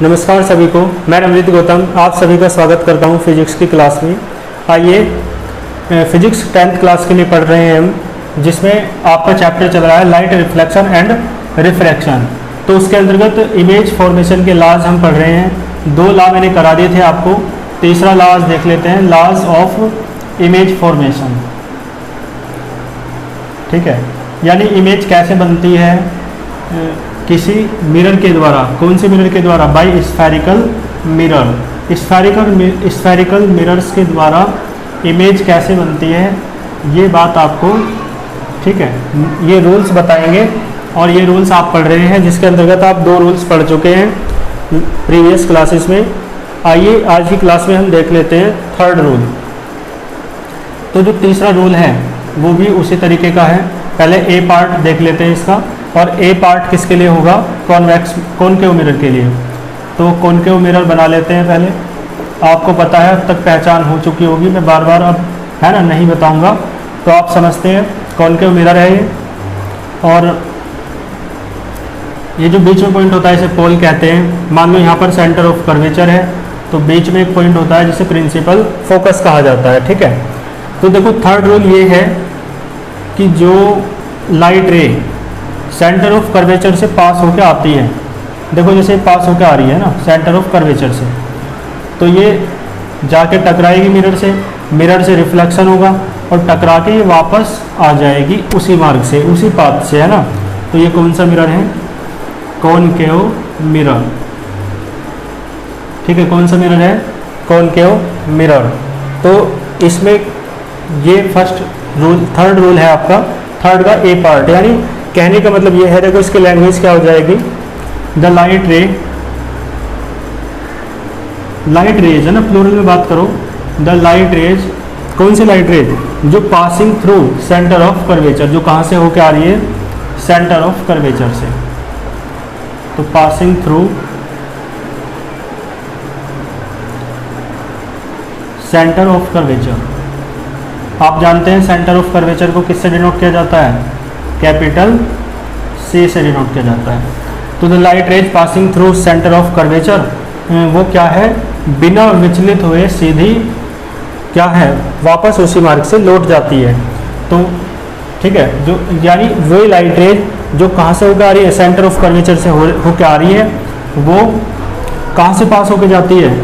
नमस्कार सभी को, मैं रमजीत गौतम आप सभी का स्वागत करता हूं फिजिक्स की क्लास में। आइए फिजिक्स 10th क्लास के लिए पढ़ रहे हैं हम, जिसमें आपका चैप्टर चल रहा है लाइट रिफ्लेक्शन एंड रिफ्रैक्शन। तो उसके अंतर्गत इमेज फॉर्मेशन के लॉज हम पढ़ रहे हैं। 2 लॉ मैंने करा दिए थे आपको, तीसरा लॉ आज देख लेते हैं, लॉज ऑफ इमेज फॉर्मेशन। ठीक है, यानी इमेज कैसे बनती है किसी मिरर के द्वारा। कौन से मिरर के द्वारा? By spherical mirror. Spherical mirrors के द्वारा इमेज कैसे बनती है, ये बात आपको, ठीक है, ये रूल्स बताएंगे। और ये रूल्स आप पढ़ रहे हैं, जिसके अंतर्गत आप 2 रूल्स पढ़ चुके हैं प्रीवियस क्लासेस में। आइए आज की क्लास में हम देख लेते हैं 3rd रूल। तो जो तीसरा रूल है वो भी उसी तरीके का है। पहले ए पार्ट देख लेते हैं इसका। और ए पार्ट किसके लिए होगा? कॉनकेव मिरर के लिए। तो कॉनकेव मिरर बना लेते हैं पहले। आपको पता है, अब तक पहचान हो चुकी होगी, मैं बार बार अब है ना नहीं बताऊंगा, तो आप समझते हैं कॉनकेव मिरर है ये। और ये जो बीच में पॉइंट होता है इसे पोल कहते हैं। मान लो यहाँ पर सेंटर ऑफ कर्वेचर है, तो बीच में एक पॉइंट होता है जिसे प्रिंसिपल फोकस कहा जाता है। ठीक है, तो देखो 3rd रूल ये है कि जो लाइट रे सेंटर ऑफ कर्वेचर से पास होकर आती है, देखो जैसे पास होकर आ रही है ना सेंटर ऑफ कर्वेचर से, तो ये जाके टकराएगी मिरर से रिफ्लेक्शन होगा और टकरा के ये वापस आ जाएगी उसी मार्ग से, उसी पाथ से, है ना। तो ये कौन सा मिरर है? Concave mirror. ठीक है, कौन सा मिरर है? Concave mirror. तो इसमें ये फर्स्ट रूल, 3rd रूल है आपका, 3rd का ए पार्ट। यानी कहने का मतलब ये है, देखो इसकी लैंग्वेज क्या हो जाएगी, द लाइट रेज है ना, प्लूरल में बात करो, द लाइट रेज। कौन सी लाइट रेज? जो passing through centre of curvature, जो कहाँ से होके आ रही है? सेंटर ऑफ कर्वेचर से। तो passing through centre of curvature. आप जानते हैं सेंटर ऑफ कर्वेचर को किससे डिनोट किया जाता है? कैपिटल C से डिनोट किया जाता है। तो the light rays passing through centre of curvature, वो क्या है? बिना विचलित हुए सीधी क्या है? वापस उसी मार्ग से लौट जाती है। तो ठीक है, जो यानी वही लाइट रेज जो कहाँ से होकर आ रही है? सेंटर ऑफ कर्वेचर से होकर आ रही है, वो कहाँ से पास होकर जाती है?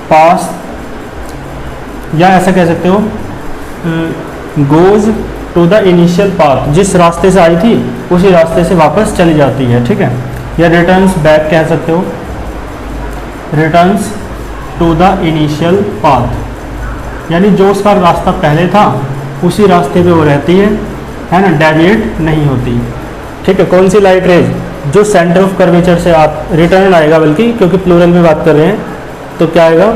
पास, या ऐसा कह सकते हो, goes to the initial path. जिस रास्ते से आई थी उसी रास्ते से वापस चली जाती है। ठीक है, या रिटर्न्स बैक कह सकते हो, returns to the initial path. यानी जो उसका रास्ता पहले था उसी रास्ते पे वो रहती है ना, डेविएट नहीं होती। ठीक है, कौन सी लाइट रेज? जो सेंटर ऑफ कर्वेचर से आप रिटर्न आएगा, बल्कि क्योंकि प्लूरल में बात कर रहे हैं, तो क्या आएगा?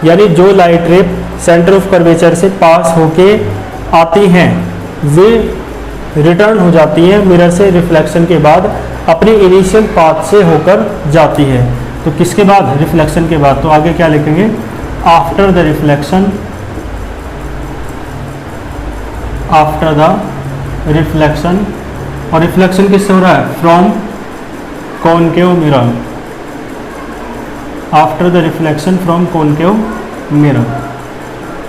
यानी जो लाइट रे सेंटर ऑफ कर्वेचर से पास होके आती हैं, वे रिटर्न हो जाती हैं मिरर से रिफ्लेक्शन के बाद, अपनी इनिशियल पाथ से होकर जाती है। तो किसके बाद? रिफ्लेक्शन के बाद। तो आगे क्या लिखेंगे? After the reflection, after the reflection. और रिफ्लेक्शन किससे हो रहा है? From concave mirror. After the reflection from concave mirror.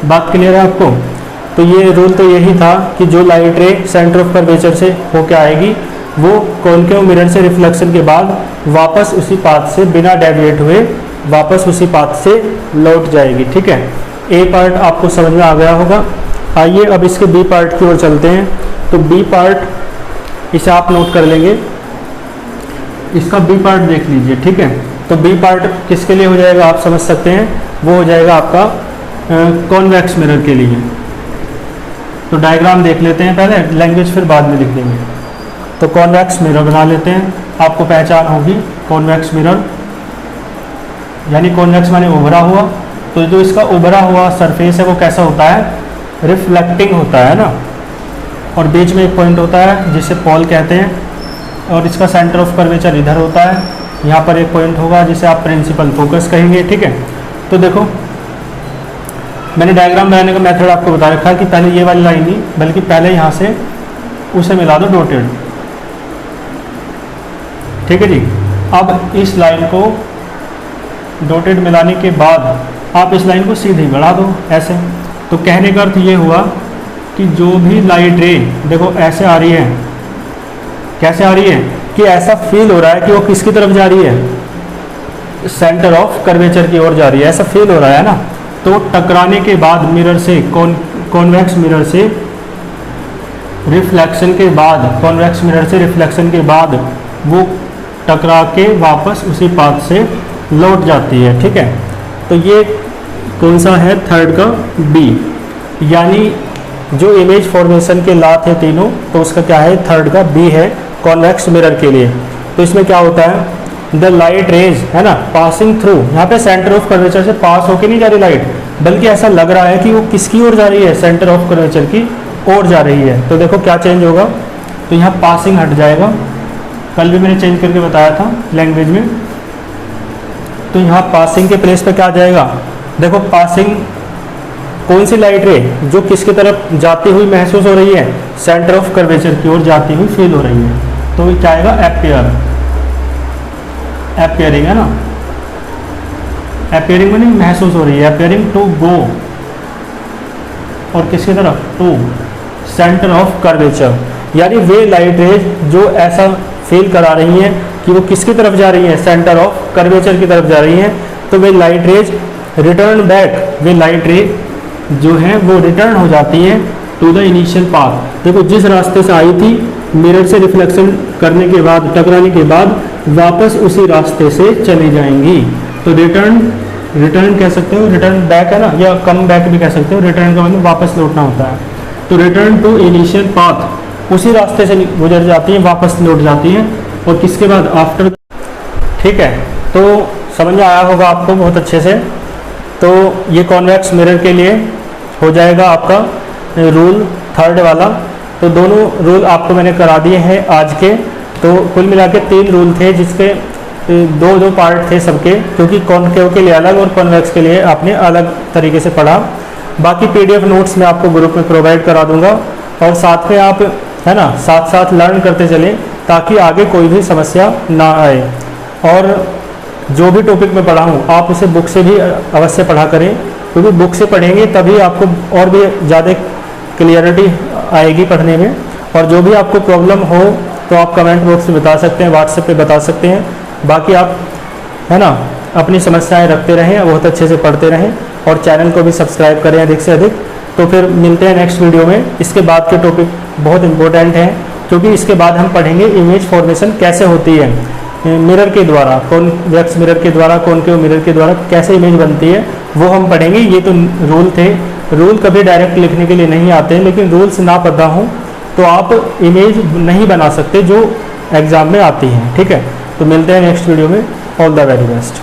बात क्लियर है आपको? तो ये रूल तो यही था कि जो लाइट रे सेंटर ऑफ कर्वेचर से होके आएगी, वो कॉनकेव मिरर से रिफ्लेक्शन के बाद वापस उसी पाथ से, बिना डेविएट हुए वापस उसी पाथ से लौट जाएगी। ठीक है, ए पार्ट आपको समझ में आ गया होगा। आइए अब इसके बी पार्ट की ओर चलते हैं। तो बी पार्ट, इसे आप नोट कर लेंगे, इसका बी पार्ट देख लीजिए। ठीक है, तो बी पार्ट किसके लिए हो जाएगा आप समझ सकते हैं? वो हो जाएगा आपका कॉन्वेक्स मिरर के लिए। तो डायग्राम देख लेते हैं पहले, लैंग्वेज फिर बाद में लिख देंगे। तो कॉन्वेक्स मिरर बना लेते हैं, आपको पहचान होगी कॉन्वेक्स मिरर, यानी कॉन्वेक्स माने उभरा हुआ। तो जो इसका उभरा हुआ सरफेस है वो कैसा होता है? रिफ्लेक्टिंग होता है ना। और बीच में एक पॉइंट होता है जिसे पोल कहते हैं, और इसका सेंटर ऑफ कर्वेचर इधर होता है। यहाँ पर एक पॉइंट होगा जिसे आप प्रिंसिपल फोकस कहेंगे। ठीक है, तो देखो मैंने डायग्राम बनाने का मेथड आपको बता रखा है कि पहले ये वाली लाइन नहीं, बल्कि पहले यहाँ से उसे मिला दो डॉटेड। ठीक है जी। अब इस लाइन को डॉटेड मिलाने के बाद आप इस लाइन को सीधी बढ़ा दो ऐसे। तो कहने का अर्थ ये हुआ कि जो भी लाइट रे देखो ऐसे आ रही है, कैसे आ रही है कि ऐसा फील हो रहा है कि वो किसकी तरफ जा रही है, सेंटर ऑफ कर्वेचर की ओर जा रही है, ऐसा फील हो रहा है ना। तो टकराने के बाद मिरर से कॉन्वेक्स मिरर से रिफ्लेक्शन के बाद, कॉन्वेक्स मिरर से रिफ्लेक्शन के बाद वो टकरा के वापस उसी पाथ से लौट जाती है। ठीक है, तो ये कौन सा है, थर्ड का बी, यानी जो इमेज फॉर्मेशन के लॉ थे तीनों, तो उसका क्या है, थर्ड का बी है कॉन्वेक्स मिरर के लिए। तो इसमें क्या होता है, द लाइट रेज है ना पासिंग थ्रू, यहाँ पे सेंटर ऑफ कर्वेचर से पास होके नहीं जा रही लाइट, बल्कि ऐसा लग रहा है कि वो किसकी ओर जा रही है, सेंटर ऑफ कर्वेचर की ओर जा रही है। तो देखो क्या चेंज होगा, तो यहाँ पासिंग हट जाएगा, कल भी मैंने चेंज करके बताया था लैंग्वेज में। तो यहाँ पासिंग के प्लेस पे क्या आ जाएगा, देखो पासिंग कौन सी लाइट रे जो किसकी तरफ जाती हुई महसूस हो रही है, सेंटर ऑफ कर्वेचर की ओर जाती हुई फील हो रही है। तो क्या आएगा, एपियर, एपियरिंग है ना, एपियरिंग में नहीं महसूस हो रही है, एपियरिंग टू गो, और किसकी तरफ, टू सेंटर ऑफ कर्वेचर, यानी वे लाइट रेज जो ऐसा फील करा रही हैं कि वो किसकी तरफ जा रही है, सेंटर ऑफ कर्वेचर की तरफ जा रही हैं। तो वे लाइट रेज रिटर्न बैक, वे लाइट रे जो है वो रिटर्न हो जाती है टू द इनिशियल पाथ। देखो जिस रास्ते से आई थी, मिरर से रिफ्लेक्शन करने के बाद, टकराने के बाद वापस उसी रास्ते से चली जाएंगी। तो रिटर्न कह सकते हो, रिटर्न बैक है ना, या कम बैक भी कह सकते हो, रिटर्न का मतलब वापस लौटना होता है। तो रिटर्न टू इनिशियल पाथ, उसी रास्ते से गुजर जाती हैं, वापस लौट जाती हैं, और किसके बाद, आफ्टर। ठीक है, तो समझ में आया होगा आपको बहुत अच्छे से। तो ये कॉन्वेक्स मिरर के लिए हो जाएगा आपका रूल थर्ड वाला। तो दोनों रूल आपको मैंने करा दिए हैं आज के। तो कुल मिला के 3 रूल थे, जिसके दो पार्ट थे सबके, क्योंकि कॉनकेव के लिए अलग और कॉन्वेक्स के लिए आपने अलग तरीके से पढ़ा। बाकी PDF नोट्स मैं आपको ग्रुप में प्रोवाइड करा दूंगा, और साथ में आप है ना साथ साथ लर्न करते चलें, ताकि आगे कोई भी समस्या ना आए। और जो भी टॉपिक मैं पढ़ाऊँ आप उसे बुक से भी अवश्य पढ़ा करें, क्योंकि बुक से पढ़ेंगे तभी आपको और भी ज़्यादा क्लियरिटी आएगी पढ़ने में। और जो भी आपको प्रॉब्लम हो तो आप कमेंट बॉक्स में बता सकते हैं, व्हाट्सएप पे बता सकते हैं। बाकी आप है ना अपनी समस्याएं रखते रहें, बहुत अच्छे से पढ़ते रहें, और चैनल को भी सब्सक्राइब करें अधिक से अधिक। तो फिर मिलते हैं नेक्स्ट वीडियो में। इसके बाद के टॉपिक बहुत इंपॉर्टेंट हैं, क्योंकि इसके बाद हम पढ़ेंगे इमेज फॉर्मेशन कैसे होती है मिरर के द्वारा, कॉन्वेक्स मिरर के द्वारा, कॉनकेव मिरर के द्वारा कैसे इमेज बनती है, वो हम पढ़ेंगे। ये तो रूल थे, रूल कभी डायरेक्ट लिखने के लिए नहीं आते, लेकिन रूल्स ना पता हो तो आप इमेज नहीं बना सकते जो एग्ज़ाम में आती हैं। ठीक है, तो मिलते हैं नेक्स्ट वीडियो में। All the very best.